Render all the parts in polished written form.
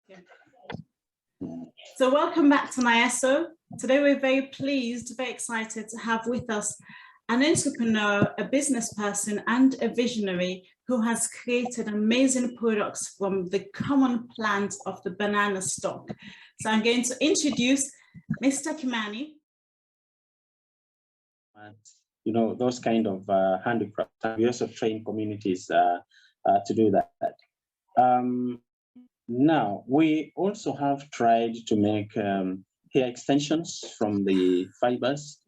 Yeah. So welcome back to NIESO. Today we're very pleased, very excited to have with us an entrepreneur, a business person, and a visionary who has created amazing products from the common plant of the banana stalk. So I'm going to introduce Mr. Kimani. You know, those kind of handicrafts. We also train communities to do that. Now, we also have tried to make hair extensions from the fibers,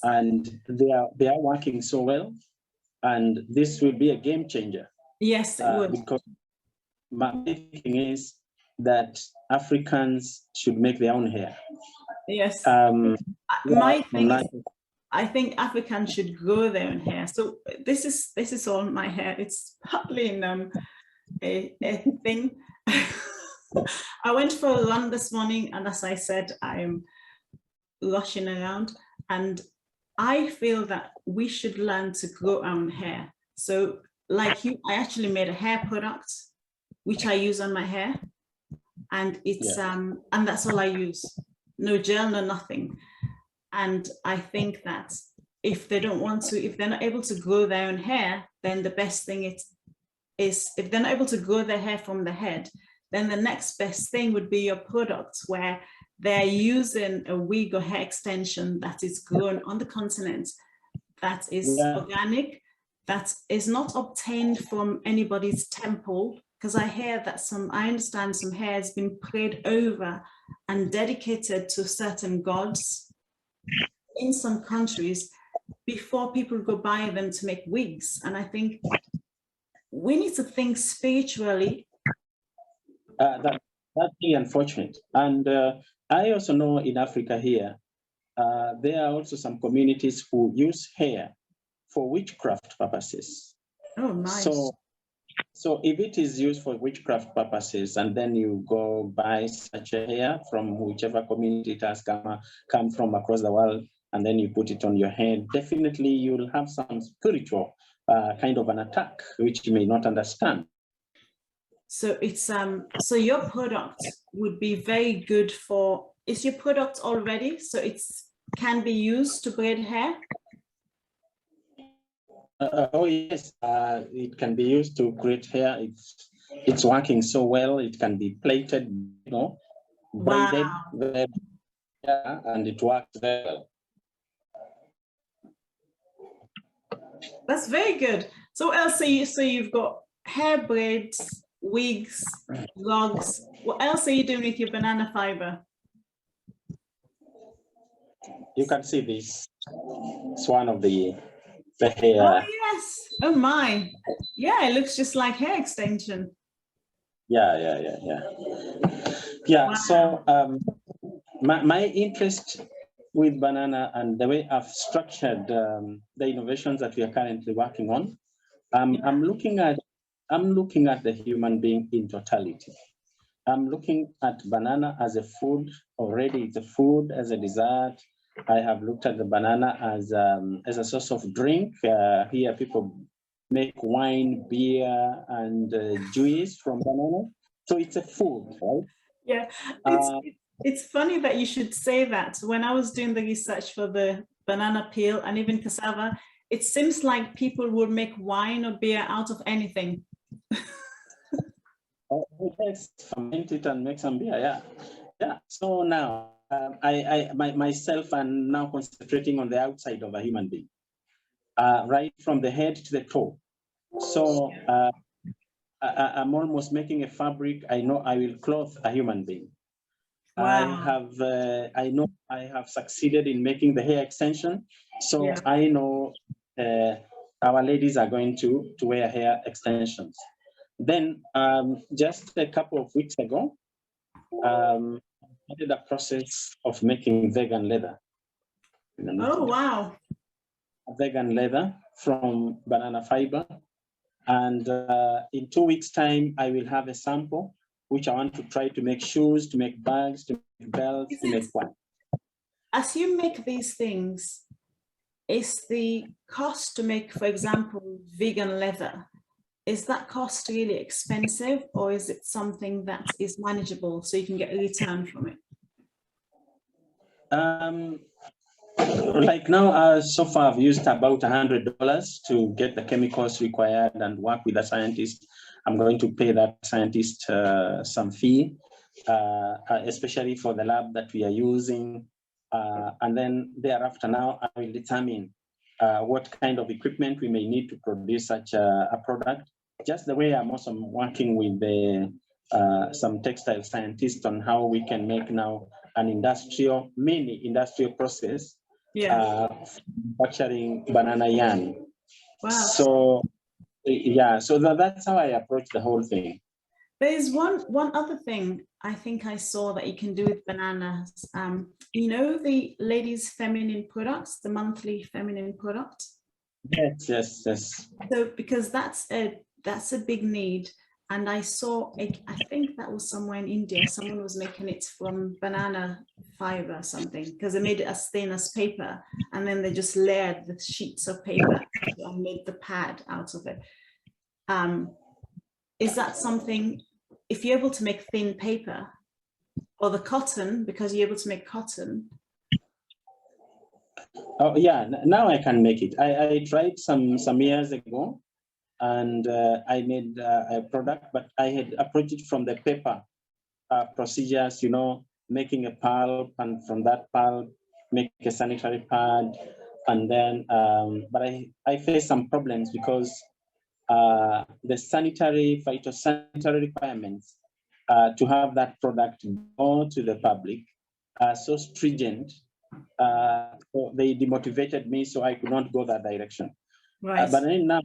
and they are working so well. And this will be a game changer. Yes, it would. Because my thinking is that Africans should make their own hair. Yes. My thing is, I think Africans should grow their own hair. So this is all my hair. It's partly in a thing. I went for a run this morning, and as I said, I'm rushing around, and I feel that we should learn to grow our own hair. So like you, I actually made a hair product which I use on my hair, and it's and that's all I use. No gel, no nothing. And I think that if they don't want to, if they're not able to grow their own hair, then the best thing is if they're not able to grow their hair from the head, then the next best thing would be your product where they're using a wig or hair extension that is grown on the continent, that is organic, that is not obtained from anybody's temple. Because I hear that I understand some hair has been prayed over and dedicated to certain gods in some countries before people go buy them to make wigs. And I think we need to think spiritually. That's really unfortunate. And I also know in Africa here, there are also some communities who use hair for witchcraft purposes. Oh, nice. So if it is used for witchcraft purposes, and then you go buy such a hair from whichever community it has come from across the world, and then you put it on your head, definitely you'll have some spiritual kind of an attack, which you may not understand. So it's so your product would be very good for, is your product already? So it's can be used to braid hair? Oh yes, it can be used to create hair. It's working so well. It can be plaited, you know, braided, and it works very well. That's very good. So what else? So you've got hair braids, wigs, logs. What else are you doing with your banana fiber? You can see this. It's one of the hair. Oh yes. Oh my. Yeah, it looks just like hair extension. Yeah. Wow. So my interest with banana and the way I've structured the innovations that we are currently working on, I'm looking at the human being in totality. I'm looking at banana as a food already. It's a food, as a dessert. I have looked at the banana as a source of drink. Here people make wine, beer, and juice from banana. So it's a food, right? Yeah, it's funny that you should say that. When I was doing the research for the banana peel and even cassava, it seems like people would make wine or beer out of anything. Oh, yes, ferment it and make some beer, yeah. So now I myself am now concentrating on the outside of a human being, right from the head to the toe. So I'm almost making a fabric. I know I will clothe a human being. Wow. I know I have succeeded in making the hair extension. So I know our ladies are going to wear hair extensions. Then just a couple of weeks ago, I did a process of making vegan leather. Oh, wow. Vegan leather from banana fiber. And in 2 weeks' time, I will have a sample, which I want to try to make shoes, to make bags, to make belts, to make what. As you make these things, is the cost to make, for example, vegan leather, is that cost really expensive, or is it something that is manageable so you can get a return from it? Like now, so far I've used about $100 to get the chemicals required and work with the scientist. I'm going to pay that scientist some fee, especially for the lab that we are using. And then thereafter now I will determine what kind of equipment we may need to produce such a product. Just the way I'm also working with some textile scientists on how we can make now an mini industrial process, manufacturing banana yarn. Wow. So yeah, so that's how I approach the whole thing. There's one other thing I think I saw that you can do with bananas. You know, the ladies' feminine products, the monthly feminine product. Yes. So because that's a big need. And I saw, I think that was somewhere in India, someone was making it from banana fiber or something, because they made it as thin as paper, and then they just layered the sheets of paper and made the pad out of it. Is that something, if you're able to make thin paper, or the cotton, because you're able to make cotton? Oh yeah, now I can make it. I tried some years ago, and I made a product, but I had approached it from the paper procedures, you know, making a pulp, and from that pulp, make a sanitary pad. And then, but I faced some problems because the phytosanitary requirements to have that product go to the public are so stringent. So they demotivated me, so I could not go that direction. Right. But now,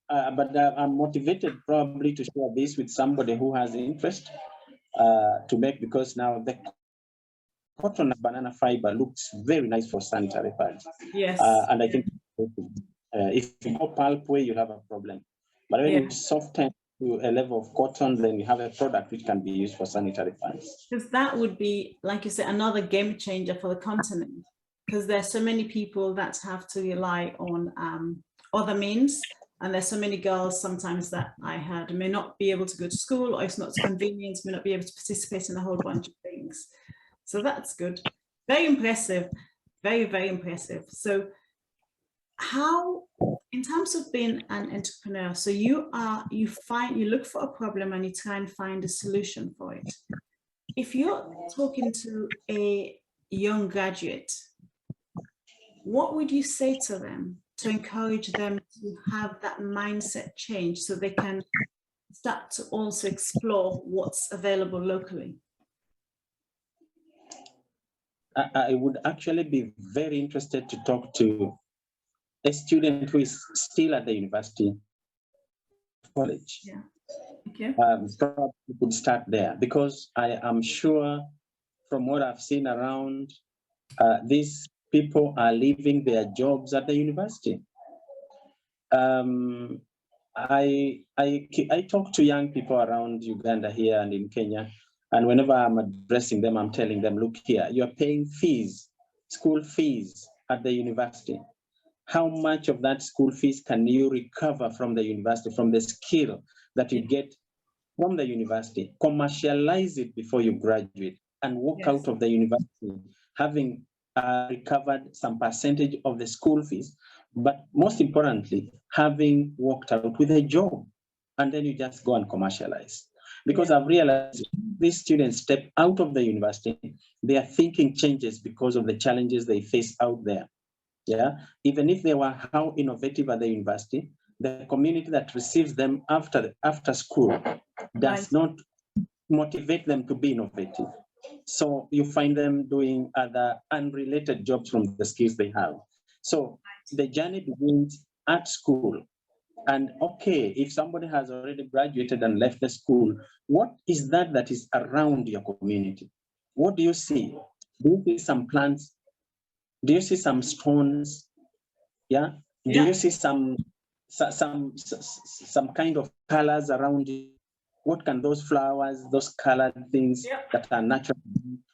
I'm motivated probably to share this with somebody who has interest to make, because now the cotton and banana fiber looks very nice for sanitary pads. Yes. And I think if you go pulp way, you have a problem. But when you soften to a level of cotton, then you have a product which can be used for sanitary pads. Because that would be, like you said, another game changer for the continent, because there's so many people that have to rely on other means. And there's so many girls sometimes that I heard may not be able to go to school, or it's not convenient, may not be able to participate in a whole bunch of things. So that's good. Very impressive. Very, very impressive. So how, in terms of being an entrepreneur, so you look for a problem and you try and find a solution for it. If you're talking to a young graduate, what would you say to them to encourage them to have that mindset change so they can start to also explore what's available locally? I would actually be very interested to talk to a student who is still at the university college. Yeah. Okay. Probably could start there, because I am sure from what I've seen around, these people are leaving their jobs at the university. I talk to young people around Uganda here and in Kenya, and whenever I'm addressing them, I'm telling them, look here, you're paying fees, school fees at the university. How much of that school fees can you recover from the university, from the skill that you get from the university? Commercialize it before you graduate and walk out of the university having recovered some percentage of the school fees, but most importantly, having walked out with a job, and then you just go and commercialize. Because I've realized these students step out of the university, their thinking changes because of the challenges they face out there. Yeah, even if they were how innovative at the university, the community that receives them after school does not motivate them to be innovative. So you find them doing other unrelated jobs from the skills they have. So the journey begins at school. And okay, if somebody has already graduated and left the school, what is that is around your community? What do you see? Do you see some plants? Do you see some stones? Yeah. Do you see some kind of colors around you? What can those flowers, those colored things that are natural,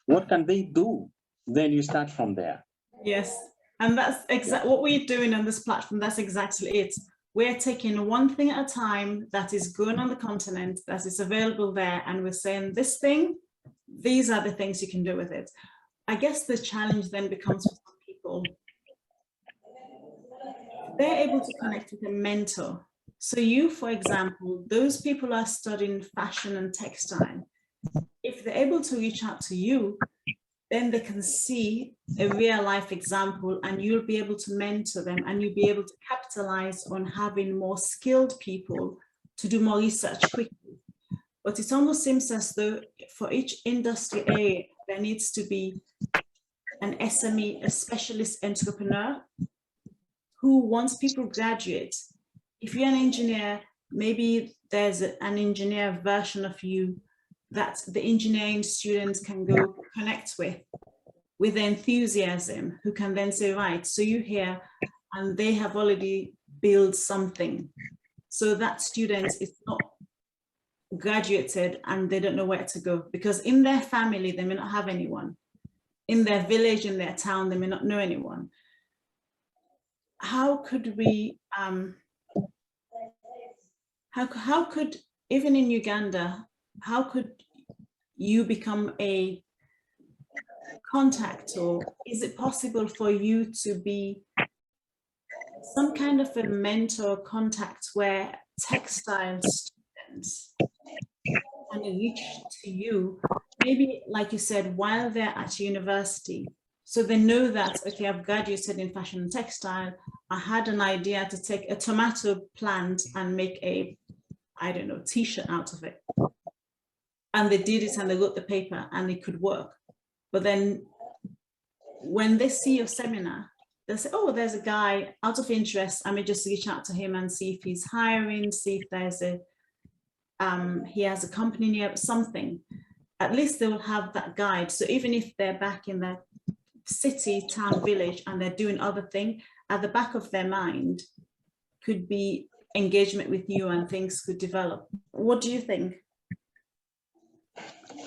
what can they do? Then you start from there. Yes, and that's exactly what we're doing on this platform. That's exactly it. we're taking one thing at a time that is grown on the continent, that is available there, and we're saying this thing, these are the things you can do with it. I guess the challenge then becomes for some people, they're able to connect with a mentor. So you, for example, those people are studying fashion and textile. If they're able to reach out to you, then they can see a real life example, and you'll be able to mentor them, and you'll be able to capitalize on having more skilled people to do more research quickly. But it almost seems as though for each industry area, there needs to be an SME, a specialist entrepreneur, who, once people graduate, if you're an engineer, maybe there's an engineer version of you that the engineering students can go connect with enthusiasm, who can then say, right, so you're here, and they have already built something. So that student is not graduated and they don't know where to go, because in their family, they may not have anyone. In their village, in their town, they may not know anyone. How could we, how could, even in Uganda, how could you become a contact, or is it possible for you to be some kind of a mentor contact where textile students can reach to you, maybe like you said, while they're at university, so they know that, okay, I've graduated in fashion and textile, I had an idea to take a tomato plant and make a, I don't know, t-shirt out of it, and they did it and they wrote the paper and it could work. But then when they see your seminar, they'll say, oh, there's a guy, out of interest, I may just reach out to him and see if he's hiring, see if there's a, he has a company near, something. At least they will have that guide. So even if they're back in the city, town, village, and they're doing other things, at the back of their mind could be engagement with you, and things could develop. What do you think?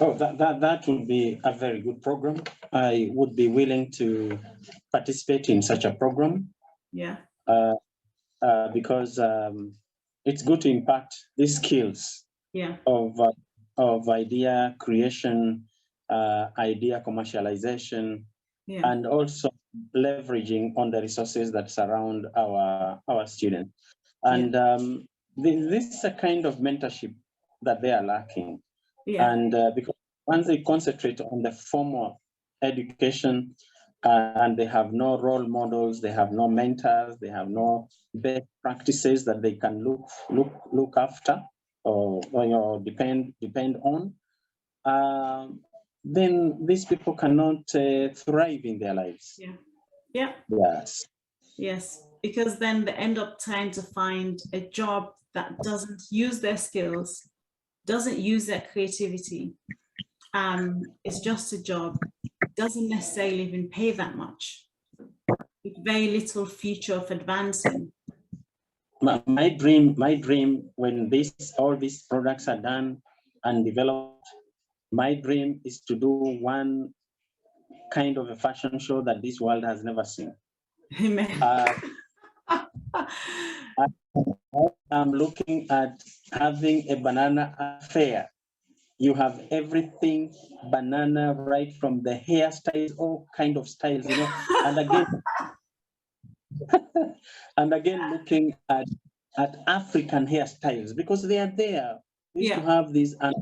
Oh, that would be a very good program. I would be willing to participate in such a program. Yeah. Because it's good to impact these skills. Yeah. Of idea creation, idea commercialization, yeah, and also leveraging on the resources that surround our students. And yeah, this is a kind of mentorship that they are lacking. Yeah. And because once they concentrate on the formal education, and they have no role models, they have no mentors, they have no best practices that they can look after or you know, depend on, then these people cannot thrive in their lives. Yeah. Yeah. Yes. Yes. Because then they end up trying to find a job that doesn't use their skills, doesn't use their creativity. It's just a job, doesn't necessarily even pay that much, with very little future of advancing. My dream, when all these products are done and developed, my dream is to do one kind of a fashion show that this world has never seen. Amen. I'm looking at having a banana fair. You have everything banana, right from the hairstyles, all kind of styles, you know. And again, and again, looking at African hairstyles, because they are there. We used to have these of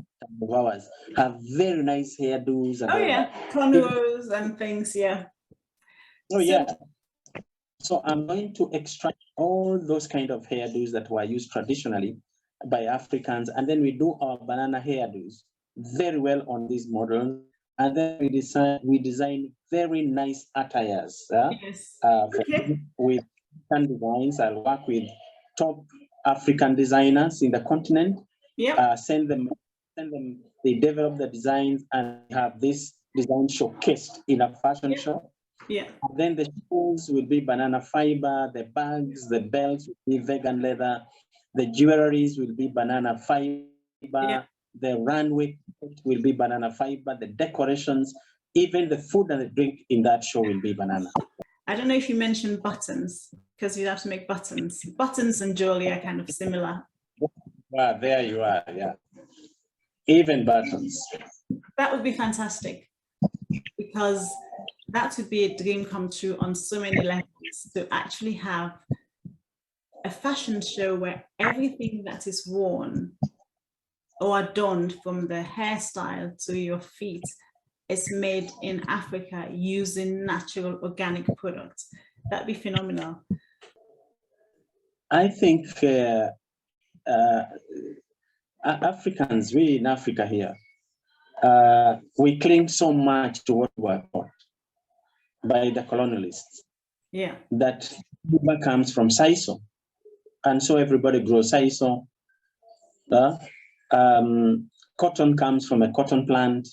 ours have very nice hairdos. And cornrows and things, yeah. Oh, yeah. So I'm going to extract all those kind of hairdos that were used traditionally by Africans, and then we do our banana hairdos very well on these models, and then we design very nice attires. Yes. With designs, I'll work with top African designers in the continent. Yeah. Send them. They develop the designs and have this design showcased in a fashion show. Yeah. And then the shoes will be banana fiber, the bags, the belts will be vegan leather, the jewelries will be banana fiber, the runway will be banana fiber, the decorations, even the food and the drink in that show will be banana. I don't know if you mentioned buttons, because you have to make buttons. Buttons and jewelry are kind of similar. Well, there you are, yeah. Even buttons. That would be fantastic, because that would be a dream come true on so many levels, to actually have a fashion show where everything that is worn or adorned, from the hairstyle to your feet, is made in Africa using natural organic products. That'd be phenomenal. I think Africans, we in Africa here, we cling so much to what we were taught by the colonialists. Yeah. That comes from sisal. And so everybody grows sisal. Cotton comes from a cotton plant.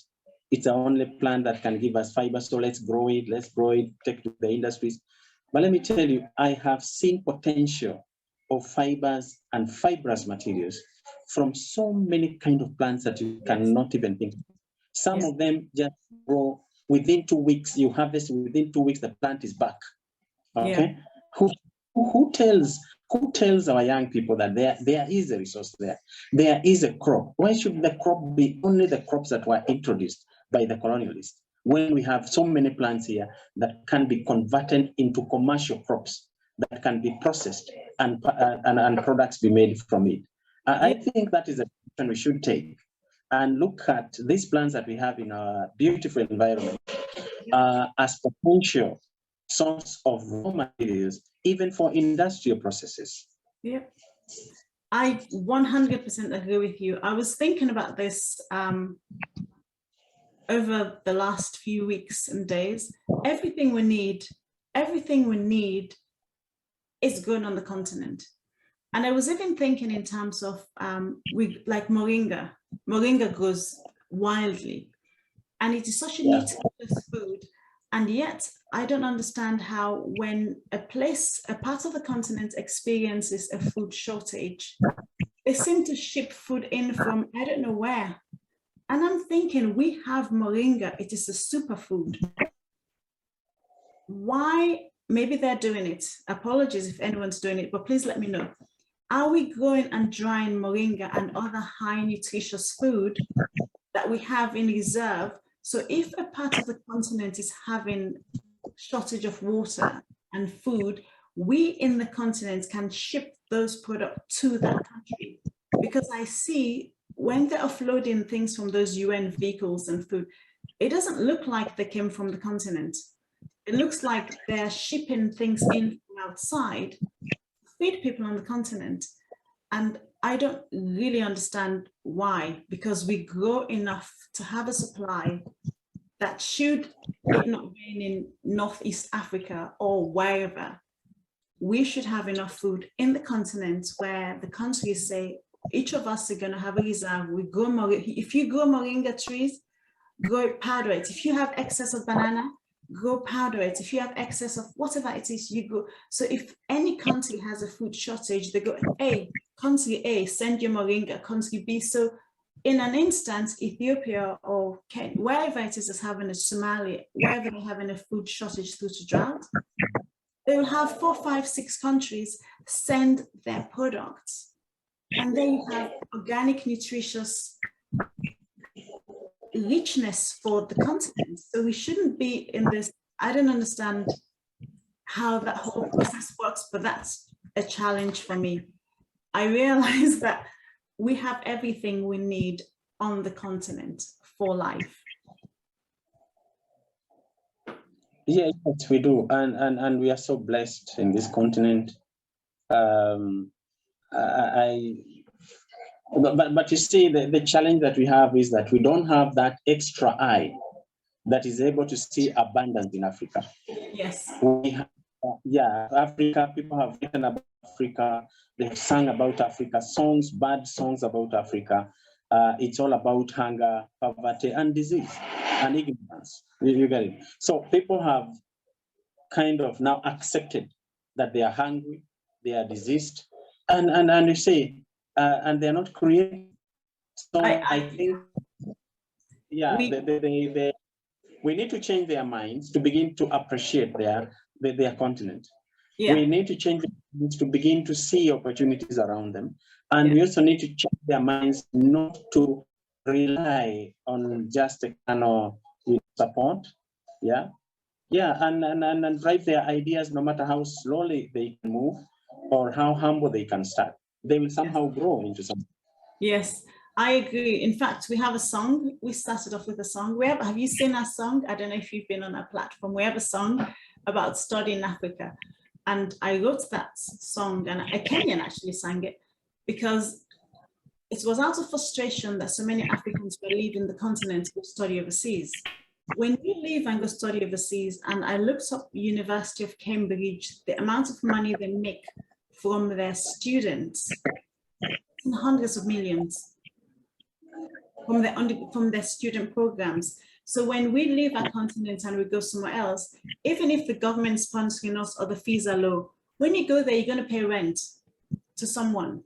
It's the only plant that can give us fiber. So let's grow it, take it to the industries. But let me tell you, I have seen potential of fibers and fibrous materials from so many kind of plants that you cannot even think. Some of them just grow within 2 weeks. You harvest within 2 weeks, the plant is back. Okay. Yeah. Who tells our young people that there is a resource there? There is a crop. Why should the crop be only the crops that were introduced by the colonialists, when we have so many plants here that can be converted into commercial crops that can be processed and products be made from it? I think that is a decision we should take, and look at these plants that we have in our beautiful environment as potential source of raw materials, even for industrial processes. Yeah, I 100% agree with you. I was thinking about this over the last few weeks and days. Everything we need is grown on the continent. And I was even thinking in terms of like moringa. Moringa grows wildly, and it is such a nutritious food. And yet, I don't understand how, when a part of the continent experiences a food shortage, they seem to ship food in from I don't know where. And I'm thinking, we have moringa, it is a superfood. Why? Maybe they're doing it. Apologies if anyone's doing it, but please let me know. Are we growing and drying moringa and other high nutritious food that we have in reserve? So if a part of the continent is having shortage of water and food, we in the continent can ship those products to that country. Because I see when they're offloading things from those UN vehicles and food, it doesn't look like they came from the continent. It looks like they're shipping things in from outside to feed people on the continent. And I don't really understand why, because we grow enough to have a supply that, should it not rain in Northeast Africa or wherever, we should have enough food in the continent, where the countries say, each of us are going to have a reserve. We grow moringa. If you grow moringa trees, grow it, powder it. If you have excess of banana, grow, powder it. If you have excess of whatever it is, you grow. So if any country has a food shortage, they go, hey, country A, send your moringa, country B. So in an instance, Ethiopia or Kenya, wherever it is having a Somalia, wherever they're having a food shortage due to drought, they will have 4, 5, 6 countries send their products. And then you have organic, nutritious richness for the continent. So we shouldn't be in this. I don't understand how that whole process works, but that's a challenge for me. I realize that we have everything we need on the continent for life. Yeah, yes, we do, and we are so blessed in this continent. But you see, the challenge that we have is that we don't have that extra eye that is able to see abundance in Africa. Yes. We have, Africa, people have written about Africa, they have sung about Africa, bad songs about Africa. It's all about hunger, poverty, and disease, and ignorance. You get it? So people have kind of now accepted that they are hungry, they are diseased, and you say, and they're not creating. So I think, we need to change their minds to begin to appreciate their continent. Yeah. We need to change their minds to begin to see opportunities around them. And we also need to change their minds not to rely on just external support. Yeah. Yeah, and drive their ideas, no matter how slowly they can move or how humble they can start. They will somehow grow into something. Yes, I agree. In fact, we have a song. We started off with a song. Have you seen our song? I don't know if you've been on our platform. We have a song about studying Africa. And I wrote that song, and a Kenyan actually sang it, because it was out of frustration that so many Africans were leaving the continent to study overseas. When you leave and go study overseas, and I looked up University of Cambridge, the amount of money they make from their students, in hundreds of millions from their student programs. So when we leave our continent and we go somewhere else, even if the government's sponsoring us or the fees are low, when you go there, you're going to pay rent to someone.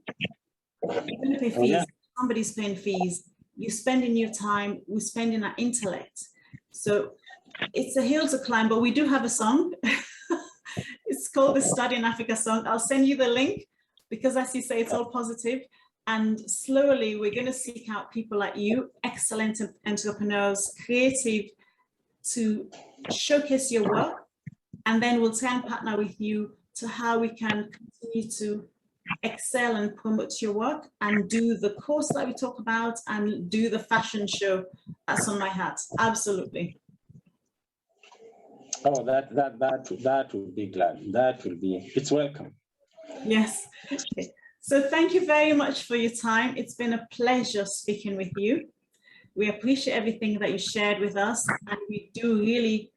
You're going to pay fees. Yeah. Somebody's paying fees. You're spending your time. We're spending our intellect. So it's a hill to climb, but we do have a song. It's called the Study in Africa song. I'll send you the link, because as you say, it's all positive. And slowly we're going to seek out people like you, excellent entrepreneurs, creative, to showcase your work. And then we'll try and partner with you to how we can continue to excel and promote your work and do the course that we talk about and do the fashion show. That's on my hat. Absolutely. Oh, that would be glad. That will be, it's welcome. Yes. Okay. So thank you very much for your time. It's been a pleasure speaking with you. We appreciate everything that you shared with us, and we do really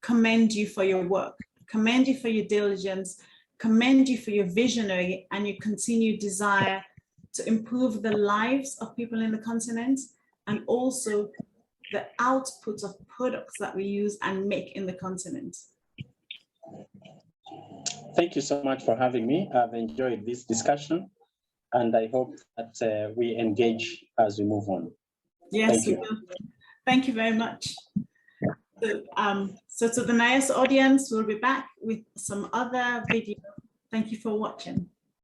commend you for your work, commend you for your diligence, commend you for your visionary and your continued desire to improve the lives of people in the continent, and also the output of products that we use and make in the continent. Thank you so much for having me. I've enjoyed this discussion, and I hope that we engage as we move on. Yes, we will. Thank you very much. So to the NIAS audience, we'll be back with some other video. Thank you for watching.